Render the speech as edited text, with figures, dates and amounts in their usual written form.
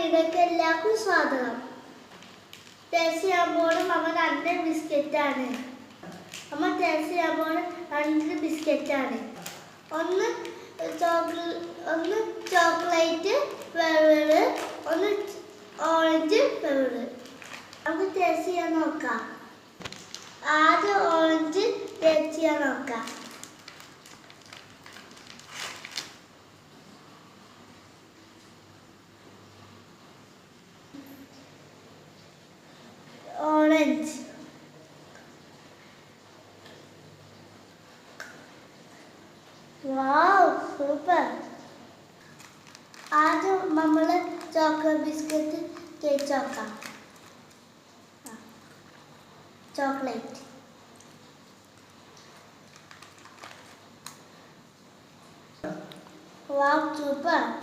വീഡിയോക്ക് എല്ലാവർക്കും സ്വാഗതം. ടേസ്റ്റ് ചെയ്യാൻ പോകുന്നത് നമ്മൾ 2 ബിസ്ക്കറ്റാണ്. നമ്മൾ ടേസ്റ്റ് ചെയ്യാൻ പോകുന്നത് 2 ബിസ്ക്കറ്റാണ്. ഒന്ന് ചോക്ലേറ്റ് ഫ്ലേവർ, ഒന്ന് ഓറഞ്ച് ഫ്ലേവർ. നമുക്ക് ടേസ്റ്റ് ചെയ്യാൻ നോക്കാം. ആദ്യം ഓറഞ്ച് ടേസ്റ്റ് ചെയ്യാൻ നോക്കാം. Orange. Wow, super. ആദ്യം നമ്മൾ ചോക്ലേറ്റ് ബിസ്ക്കറ്റ് കേക്ക് ചോക്കാം. ചോക്ലേറ്റ്